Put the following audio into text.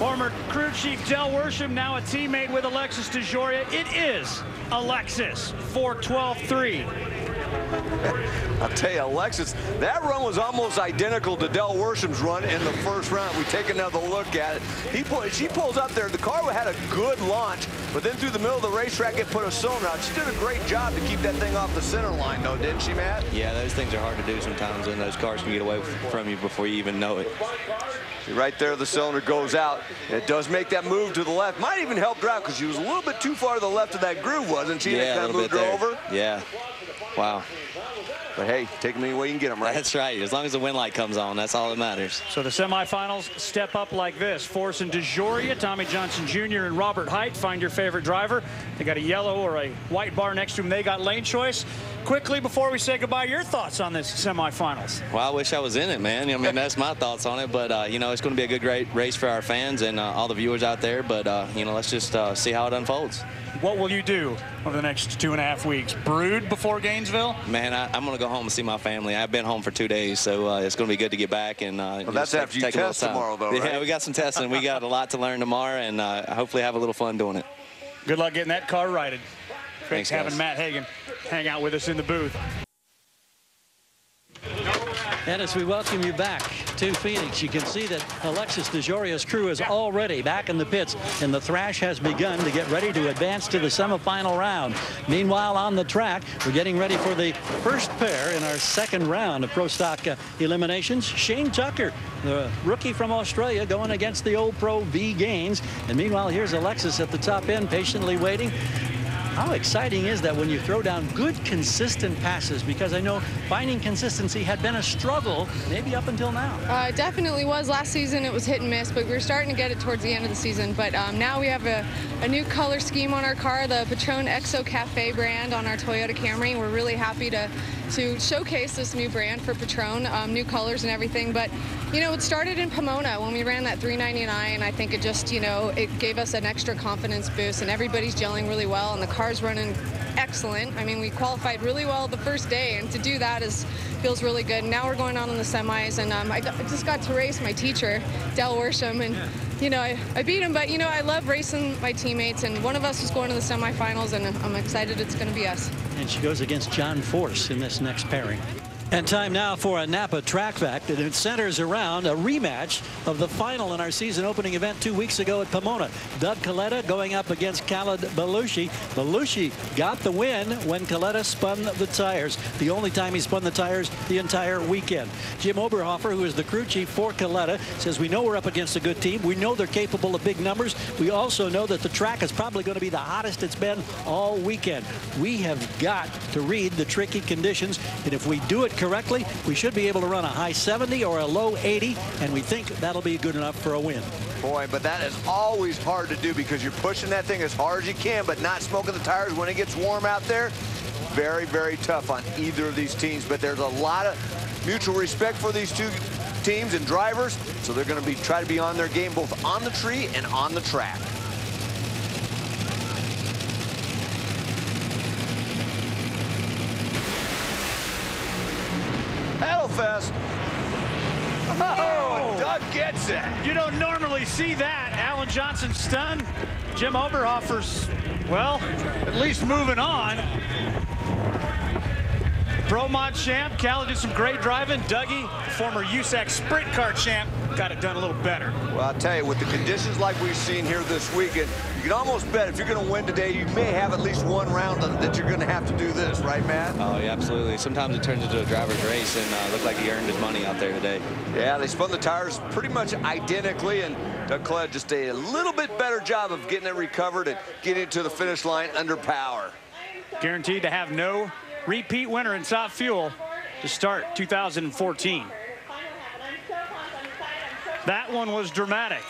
Former crew chief Del Worsham, now a teammate with Alexis DeJoria. It is Alexis, 4-12-3. I'll tell you, Alexis, that run was almost identical to Del Worsham's run in the first round. We take another look at it. She pulls up there. The car had a good launch, but then through the middle of the racetrack, it put a cylinder out. She did a great job to keep that thing off the center line, though, didn't she, Matt? Yeah, those things are hard to do sometimes, and those cars can get away from you before you even know it. Right there, the cylinder goes out. It does make that move to the left. Might even help her out because she was a little bit too far to the left of that groove, wasn't she? Yeah, that kind of moved her over. Yeah. Wow. But hey, take them any way you can get them, right? That's right. As long as the wind light comes on, that's all that matters. So the semifinals step up like this. Force and DeJoria, Tommy Johnson Jr. and Robert Height. Find your favorite driver. They got a yellow or a white bar next to them. They got lane choice. Quickly, before we say goodbye, your thoughts on this semifinals? Well, I wish I was in it, man. I mean, that's my thoughts on it. But, you know, it's going to be a good, great race for our fans and all the viewers out there. But, you know, let's just see how it unfolds. What will you do over the next 2.5 weeks? Brood before Gainesville? Man, I'm going to go home and see my family. I've been home for 2 days, so it's going to be good to get back. And well, that's after you test tomorrow, though, right? Yeah, we got some testing. We got a lot to learn tomorrow, and hopefully have a little fun doing it. Good luck getting that car righted. Thanks, having guys. Matt Hagan hang out with us in the booth. And as we welcome you back to Phoenix, you can see that Alexis DeJoria's crew is already back in the pits, and the thrash has begun to get ready to advance to the semifinal round. Meanwhile, on the track, we're getting ready for the first pair in our second round of Pro Stock eliminations. Shane Tucker, the rookie from Australia, going against the old pro V Gaines. And meanwhile, here's Alexis at the top end, patiently waiting. How exciting is that when you throw down good, consistent passes? Because I know finding consistency had been a struggle, maybe up until now. It definitely was. Last season it was hit and miss, but we were starting to get it towards the end of the season. But now we have a new color scheme on our car, the Patron Exo Cafe brand on our Toyota Camry. We're really happy to showcase this new brand for Patron, new colors and everything. But, you know, it started in Pomona when we ran that 399. I think it just, you know, it gave us an extra confidence boost, and everybody's gelling really well, and the car's running excellent. I mean, we qualified really well the first day, and to do that feels really good. And now we're going on in the semis, and I just got to race my teacher, Del Worsham, and you know, I beat him, but you know, I love racing my teammates, and one of us is going to the semifinals, and I'm excited it's going to be us. And she goes against John Force in this next pairing. And time now for a Napa track fact, and it centers around a rematch of the final in our season opening event 2 weeks ago at Pomona. Doug Kalitta going up against Khalid Albalooshi. Albalooshi got the win when Kalitta spun the tires. The only time he spun the tires the entire weekend. Jim Oberhofer, who is the crew chief for Kalitta, says we know we're up against a good team. We know they're capable of big numbers. We also know that the track is probably going to be the hottest it's been all weekend. We have got to read the tricky conditions, and if we do it correctly, we should be able to run a high 70 or a low 80, and we think that'll be good enough for a win. Boy, but that is always hard to do because you're pushing that thing as hard as you can, but not smoking the tires when it gets warm out there. Very, very tough on either of these teams, but there's a lot of mutual respect for these two teams and drivers, so they're going to try to be on their game both on the tree and on the track. Fest. Oh, Doug gets it. You don't normally see that. Alan Johnson stunned. Jim Oberhofer's, well, at least moving on. Pro Mod champ. Khalid did some great driving. Dougie, former USAC sprint car champ, got it done a little better. Well, I'll tell you, with the conditions like we've seen here this weekend, you can almost bet if you're going to win today, you may have at least one round that you're going to have to do this, right, Matt? Oh, yeah, absolutely. Sometimes it turns into a driver's race, and looked like he earned his money out there today. Yeah, they spun the tires pretty much identically, and Doug Khalid just did a little bit better job of getting it recovered and getting it to the finish line under power. Guaranteed to have no repeat winner in Top Fuel to start 2014. That one was dramatic.